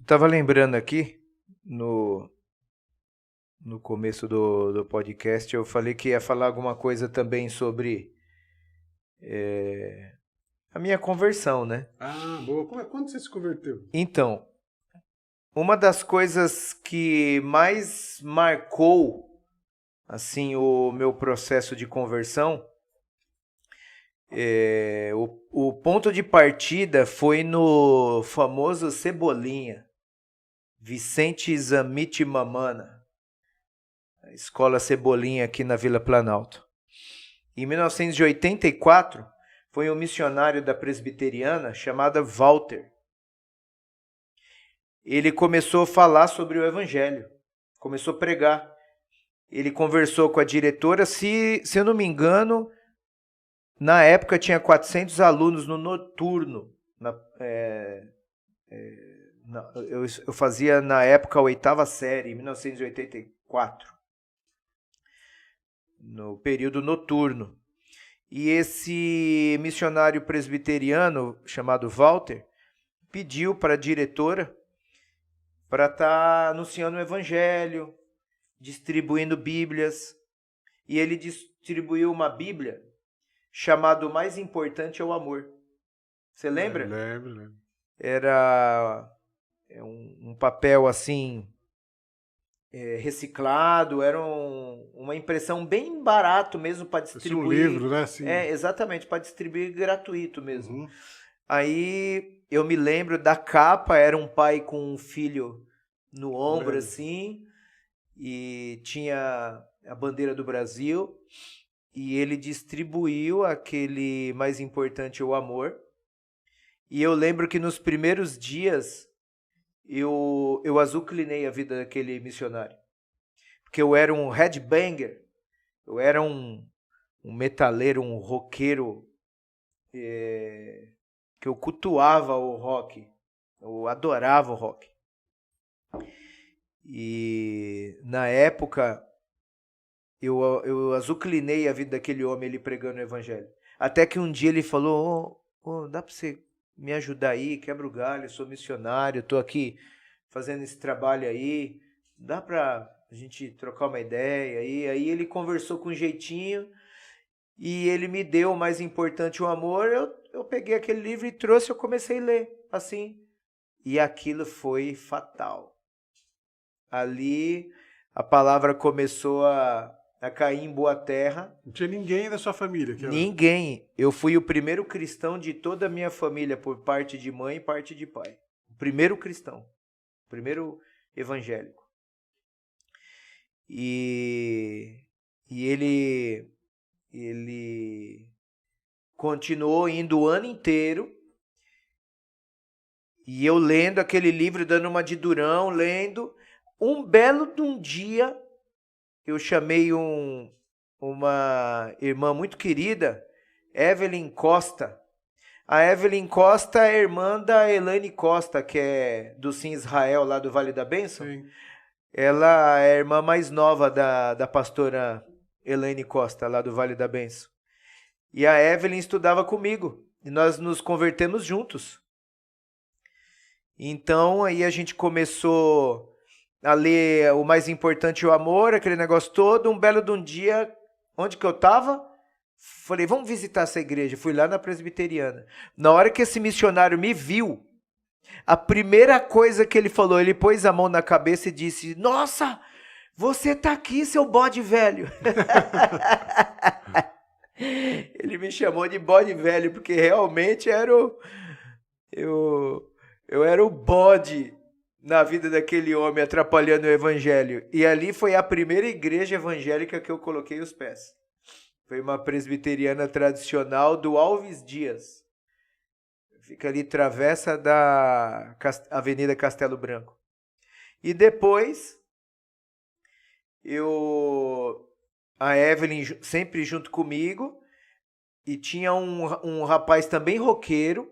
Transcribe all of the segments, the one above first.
Tava lembrando aqui, no, no começo do podcast, eu falei que ia falar alguma coisa também sobre a minha conversão, né? Ah, boa. Quando você se converteu? Então, uma das coisas que mais marcou, assim, o meu processo de conversão, o ponto de partida foi no famoso Cebolinha, Vicente Zamit Mamana, a escola Cebolinha aqui na Vila Planalto. Em 1984, foi um missionário da presbiteriana chamado Walter. Ele começou a falar sobre o evangelho, começou a pregar. Ele conversou com a diretora, se eu não me engano, na época tinha 400 alunos no noturno. Eu fazia na época a 8ª série, em 1984, no período noturno. E esse missionário presbiteriano, chamado Walter, pediu para a diretora para estar anunciando o evangelho, distribuindo bíblias. E ele distribuiu uma bíblia chamada O Mais Importante é o Amor. Você lembra? Lembro. Era um papel assim, reciclado, era uma impressão bem barato mesmo para Esse é um distribuir. livro, né? Assim. Exatamente, para distribuir gratuito mesmo. Uhum. Aí eu me lembro da capa, era um pai com um filho no ombro Lembro. assim, e tinha a bandeira do Brasil, e ele distribuiu aquele Mais Importante o Amor. E eu lembro que nos primeiros dias eu azucrinei a vida daquele missionário. Porque eu era um headbanger, eu era um metaleiro, um roqueiro, que eu cultuava o rock, eu adorava o rock. E na época eu azucrinei a vida daquele homem, ele pregando o evangelho. Até que um dia ele falou, dá pra você me ajudar aí, quebra o galho, eu sou missionário, tô aqui fazendo esse trabalho aí, dá pra gente trocar uma ideia aí? Aí ele conversou com um jeitinho e ele me deu o Mais Importante o Amor, eu peguei aquele livro e trouxe, eu comecei a ler, assim. E aquilo foi fatal. Ali a palavra começou a cair em boa terra. Não tinha ninguém da sua família que era. Ninguém. Eu fui o primeiro cristão de toda a minha família, por parte de mãe e parte de pai. O primeiro cristão. O primeiro evangélico. E, e ele continuou indo o ano inteiro. E eu lendo aquele livro, dando uma de durão, lendo. Um belo de um dia, eu chamei uma irmã muito querida, Evelyn Costa. A Evelyn Costa é irmã da Elaine Costa, que é do Sim Israel, lá do Vale da Bênção. Sim. Ela é a irmã mais nova da pastora Elaine Costa, lá do Vale da Bênção. E a Evelyn estudava comigo, e nós nos convertemos juntos. Então, aí a gente começou a ler O Mais Importante o Amor, aquele negócio todo. Um belo de um dia, onde que eu tava? Falei, vamos visitar essa igreja. Fui lá na presbiteriana. Na hora que esse missionário me viu, a primeira coisa que ele falou, ele pôs a mão na cabeça e disse, nossa, você tá aqui, seu bode velho. Ele me chamou de bode velho, porque realmente eu, eu era o bode na vida daquele homem, atrapalhando o evangelho. E ali foi a primeira igreja evangélica que eu coloquei os pés. Foi uma presbiteriana tradicional do Alves Dias. Fica ali, travessa da Avenida Castelo Branco. E depois, a Evelyn sempre junto comigo, e tinha um rapaz também roqueiro,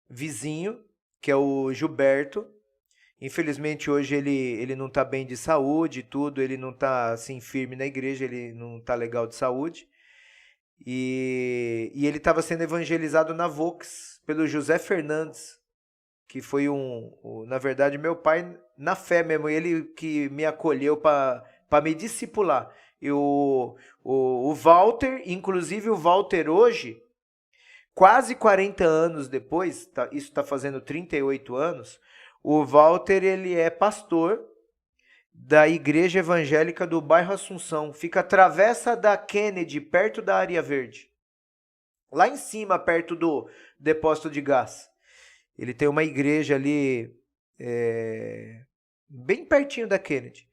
vizinho, que é o Gilberto. Infelizmente hoje ele não está bem de saúde e tudo, ele não está assim firme na igreja, ele não está legal de saúde. E ele estava sendo evangelizado na Vox pelo José Fernandes. que foi na verdade, meu pai, na fé mesmo, ele que me acolheu para me discipular. O Walter, inclusive o Walter hoje, quase 40 anos depois, isso está fazendo 38 anos, o Walter ele é pastor da Igreja Evangélica do bairro Assunção. Fica à travessa da Kennedy, perto da Área Verde. Lá em cima, perto do depósito de gás. Ele tem uma igreja ali, bem pertinho da Kennedy.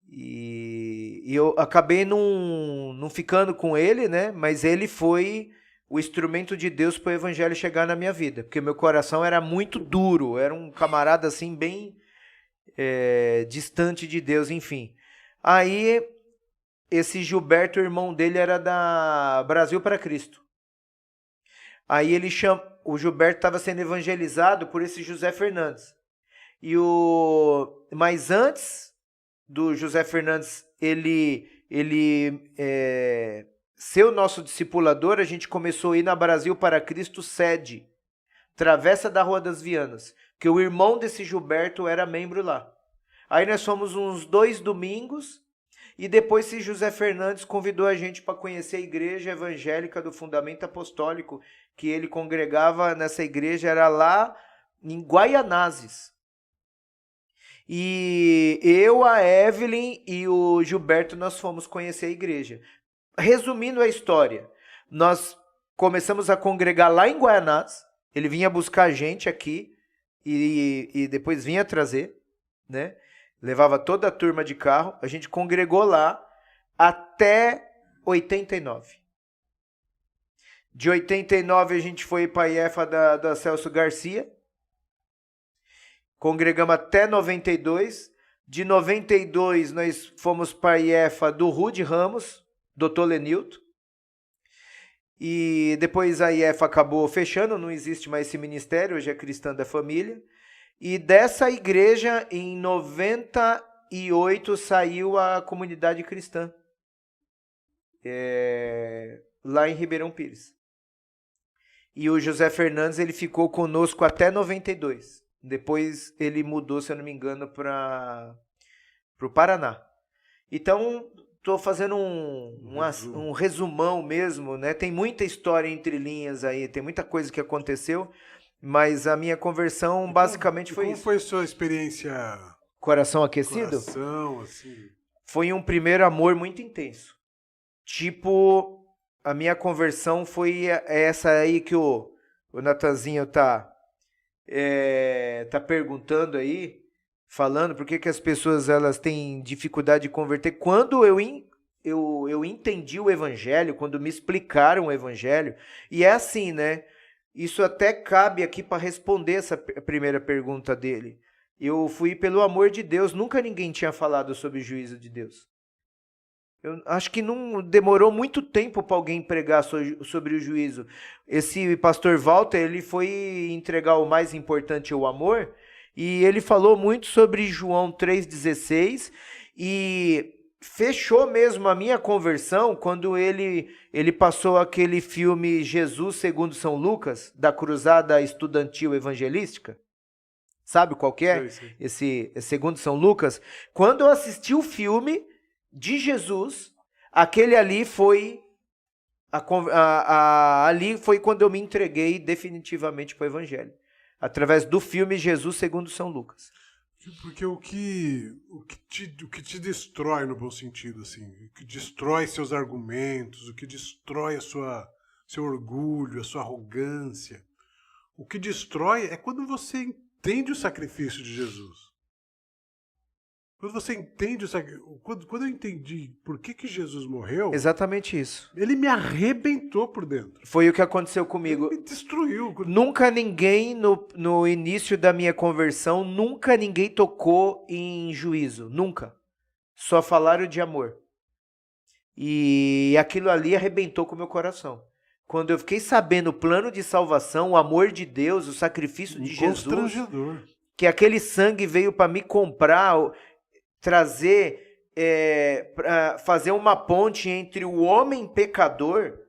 E eu acabei não ficando com ele, né? Mas ele foi o instrumento de Deus para o evangelho chegar na minha vida. Porque meu coração era muito duro. Era um camarada assim, bem distante de Deus, enfim. Aí, esse Gilberto, o irmão dele, era da Brasil para Cristo. Aí o Gilberto estava sendo evangelizado por esse José Fernandes. Mas antes do José Fernandes ele ser o nosso discipulador, a gente começou a ir na Brasil para Cristo sede, travessa da Rua das Vianas, que o irmão desse Gilberto era membro lá. Aí nós fomos uns 2 domingos, e depois esse José Fernandes convidou a gente para conhecer a igreja evangélica do Fundamento Apostólico, que ele congregava nessa igreja, era lá em Guaianazes. E eu, a Evelyn e o Gilberto, nós fomos conhecer a igreja. Resumindo a história, nós começamos a congregar lá em Guaianazes, ele vinha buscar a gente aqui e depois vinha trazer, né? Levava toda a turma de carro, a gente congregou lá até 89. De 89 a gente foi para a IEFA da Celso Garcia, congregamos até 92, de 92 nós fomos para a IEFA do Rude Ramos, Dr. Lenilton, e depois a IEFA acabou fechando, não existe mais esse ministério, hoje é Cristã da Família. E dessa igreja, em 98, saiu a Comunidade Cristã, lá em Ribeirão Pires. E o José Fernandes, ele ficou conosco até 92. Depois ele mudou, se eu não me engano, para o Paraná. Então, estou fazendo um resumão mesmo, né? Tem muita história entre linhas aí, tem muita coisa que aconteceu. Mas a minha conversão basicamente foi isso. Como foi a sua experiência? Coração aquecido? Coração, assim. Foi um primeiro amor muito intenso. Tipo, a minha conversão foi essa aí que o Natanzinho tá perguntando aí, falando por que as pessoas elas têm dificuldade de converter. Quando eu entendi o evangelho, quando me explicaram o evangelho, e é assim, né? Isso até cabe aqui para responder essa primeira pergunta dele. Eu fui pelo amor de Deus. Nunca ninguém tinha falado sobre o juízo de Deus. Eu acho que não demorou muito tempo para alguém pregar sobre o juízo. Esse pastor Walter, ele foi entregar o mais importante, o amor, e ele falou muito sobre João 3,16 e fechou mesmo a minha conversão quando ele passou aquele filme Jesus segundo São Lucas, da Cruzada Estudantil Evangelística. Sabe qual que é? Sim. Esse segundo São Lucas. Quando eu assisti o filme de Jesus, aquele ali foi ali foi quando eu me entreguei definitivamente para o Evangelho. Através do filme Jesus segundo São Lucas. Porque o que te destrói no bom sentido, assim, o que destrói seus argumentos, o que destrói seu orgulho, a sua arrogância, o que destrói é quando você entende o sacrifício de Jesus. Quando você entende quando eu entendi por que Jesus morreu... Exatamente isso. Ele me arrebentou por dentro. Foi o que aconteceu comigo. Ele me destruiu. Nunca ninguém, no início da minha conversão, nunca ninguém tocou em juízo. Nunca. Só falaram de amor. E aquilo ali arrebentou com o meu coração. Quando eu fiquei sabendo o plano de salvação, o amor de Deus, o sacrifício de Jesus... Constrangedor. Que aquele sangue veio para me comprar... trazer, para fazer uma ponte entre o homem pecador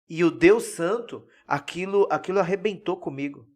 e o Deus Santo, aquilo arrebentou comigo.